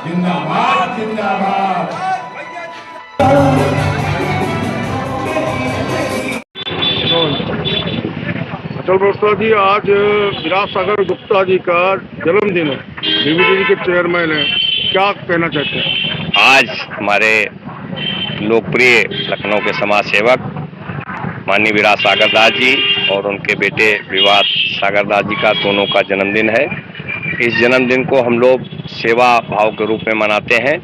जिंदाबाद जिंदाबाद। अचल प्रसाद जी, आज विराट सागर गुप्ता जी का जन्मदिन है, बीबीडीडी के चेयरमैन है, क्या कहना चाहते हैं? आज हमारे लोकप्रिय लखनऊ के समाज सेवक माननीय विराट सागर दास जी और उनके बेटे विवाद सागर दास जी का दोनों का जन्मदिन है। इस जन्मदिन को हम लोग सेवा भाव के रूप में मनाते हैं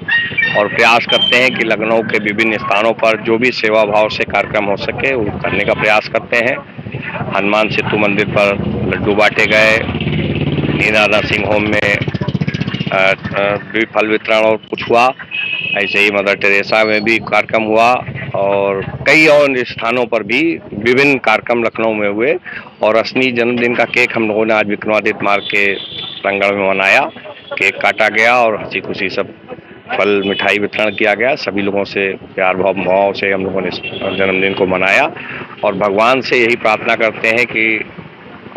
और प्रयास करते हैं कि लखनऊ के विभिन्न स्थानों पर जो भी सेवा भाव से कार्यक्रम हो सके वो करने का प्रयास करते हैं। हनुमान सेतु मंदिर पर लड्डू बांटे गए, नीना नर्सिंग होम में फल वितरण और कुछ हुआ, ऐसे ही मदर टेरेसा में भी कार्यक्रम हुआ और कई और स्थानों पर भी विभिन्न कार्यक्रम लखनऊ में हुए। और असली जन्मदिन का केक हम लोगों ने आज विक्रमादित्य मार्ग के प्रांगण में मनाया। केक काटा गया और हंसी खुशी सब फल मिठाई वितरण किया गया। सभी लोगों से प्यार भाव से हम लोगों ने जन्मदिन को मनाया और भगवान से यही प्रार्थना करते हैं कि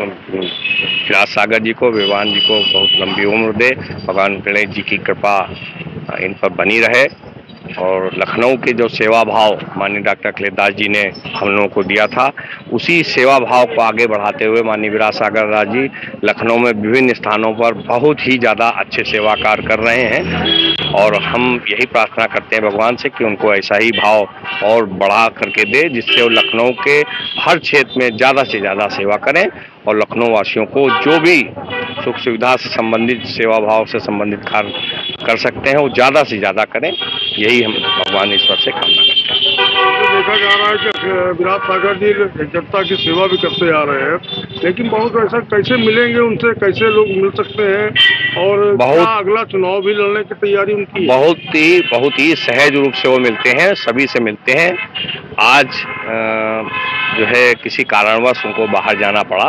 विराट सागर जी को, विवान जी को बहुत लंबी उम्र दे, भगवान गणेश जी की कृपा इन पर बनी रहे। और लखनऊ के जो सेवा भाव माननीय डॉक्टर अखिलेश दास जी ने हम लोगों को दिया था, उसी सेवा भाव को आगे बढ़ाते हुए माननीय विराट सागर दास जी लखनऊ में विभिन्न स्थानों पर बहुत ही ज़्यादा अच्छे सेवा कार्य कर रहे हैं और हम यही प्रार्थना करते हैं भगवान से कि उनको ऐसा ही भाव और बढ़ा करके दे, जिससे वो लखनऊ के हर क्षेत्र में ज़्यादा से ज़्यादा सेवा करें और लखनऊ वासियों को जो भी सुख सुविधा से संबंधित, सेवा भाव से संबंधित कार्य कर सकते हैं वो ज़्यादा से ज़्यादा करें। यही हम भगवान ईश्वर से कामना करते हैं। तो देखा जा रहा है कि विराट सागर जी जनता की सेवा भी करते आ रहे हैं, लेकिन बहुत ऐसा कैसे मिलेंगे उनसे, कैसे लोग मिल सकते हैं और क्या अगला चुनाव भी लड़ने की तैयारी उनकी? बहुत ही सहज रूप से वो मिलते हैं, सभी से मिलते हैं। आज जो है किसी कारणवश उनको बाहर जाना पड़ा,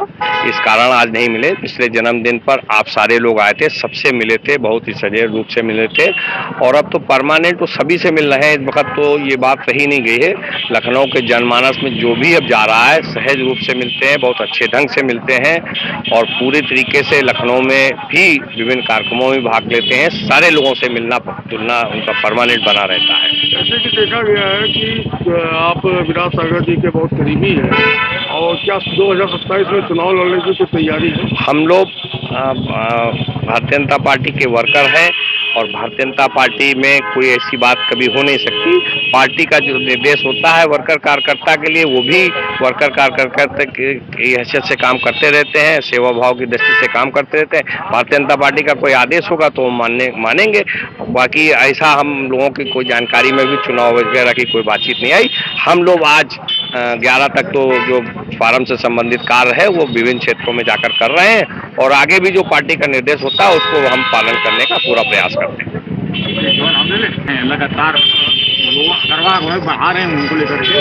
इस कारण आज नहीं मिले। पिछले जन्मदिन पर आप सारे लोग आए थे, सबसे मिले थे, बहुत ही सजग रूप से मिले थे और अब तो परमानेंट तो सभी से मिल रहे हैं। इस वक्त तो ये बात रही नहीं गई है। लखनऊ के जनमानस में जो भी अब जा रहा है सहज रूप से मिलते हैं, बहुत अच्छे ढंग से मिलते हैं और पूरे तरीके से लखनऊ में भी विभिन्न कार्यक्रमों में भाग लेते हैं। सारे लोगों से मिलना जुलना उनका परमानेंट बना रहता है। जैसे कि देखा गया है कि आप विराट सागर जी के बहुत करीबी हैं और क्या 2027 में चुनाव लड़ने की कोई तैयारी है? हम लोग भारतीय जनता पार्टी के वर्कर हैं और भारतीय जनता पार्टी में कोई ऐसी बात कभी हो नहीं सकती। पार्टी का जो निर्देश होता है वर्कर कार्यकर्ता के लिए, वो भी वर्कर कार्यकर्ता की हैसियत से काम करते रहते हैं, सेवा भाव की दृष्टि से काम करते रहते हैं। भारतीय जनता पार्टी का कोई आदेश होगा तो मानेंगे। बाकी ऐसा हम लोगों की कोई जानकारी में भी चुनाव वगैरह की कोई बातचीत नहीं आई। हम लोग आज 11 तक तो जो फार्म से संबंधित कार्य है वो विभिन्न क्षेत्रों में जाकर कर रहे हैं और आगे भी जो पार्टी का निर्देश होता है उसको हम पालन करने का पूरा प्रयास करते हैं। लगातार लोग करवा बढ़ा रहे हैं उनको लेकर के।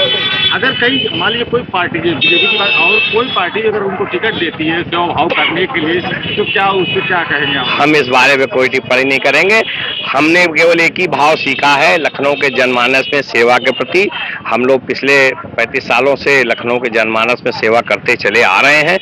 अगर कहीं मान लीजिए कोई पार्टी बीजेपी की बात और कोई पार्टी अगर उनको टिकट देती है सेवा भाव करने के लिए, तो क्या उससे क्या कहेंगे आप? हम इस बारे में कोई टिप्पणी नहीं करेंगे। हमने केवल एक ही भाव सीखा है लखनऊ के जनमानस में सेवा के प्रति। हम लोग पिछले 35 सालों से लखनऊ के जनमानस में सेवा करते चले आ रहे हैं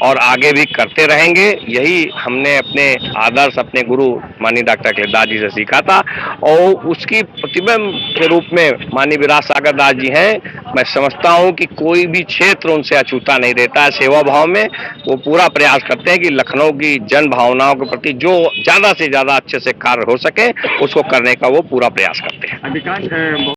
और आगे भी करते रहेंगे। यही हमने अपने आदर्श अपने गुरु माननीय डॉक्टर अखिलेश दास जी से सीखा था और उसकी प्रतिबिंब के रूप में माननीय विराट सागर दास जी हैं। मैं समझता हूं कि कोई भी क्षेत्र उनसे अछूता नहीं रहता है सेवा भाव में। वो पूरा प्रयास करते हैं कि लखनऊ की जन भावनाओं के प्रति जो ज़्यादा से ज़्यादा अच्छे से कार्य हो सके उसको करने का वो पूरा प्रयास करते हैं। अधिकांश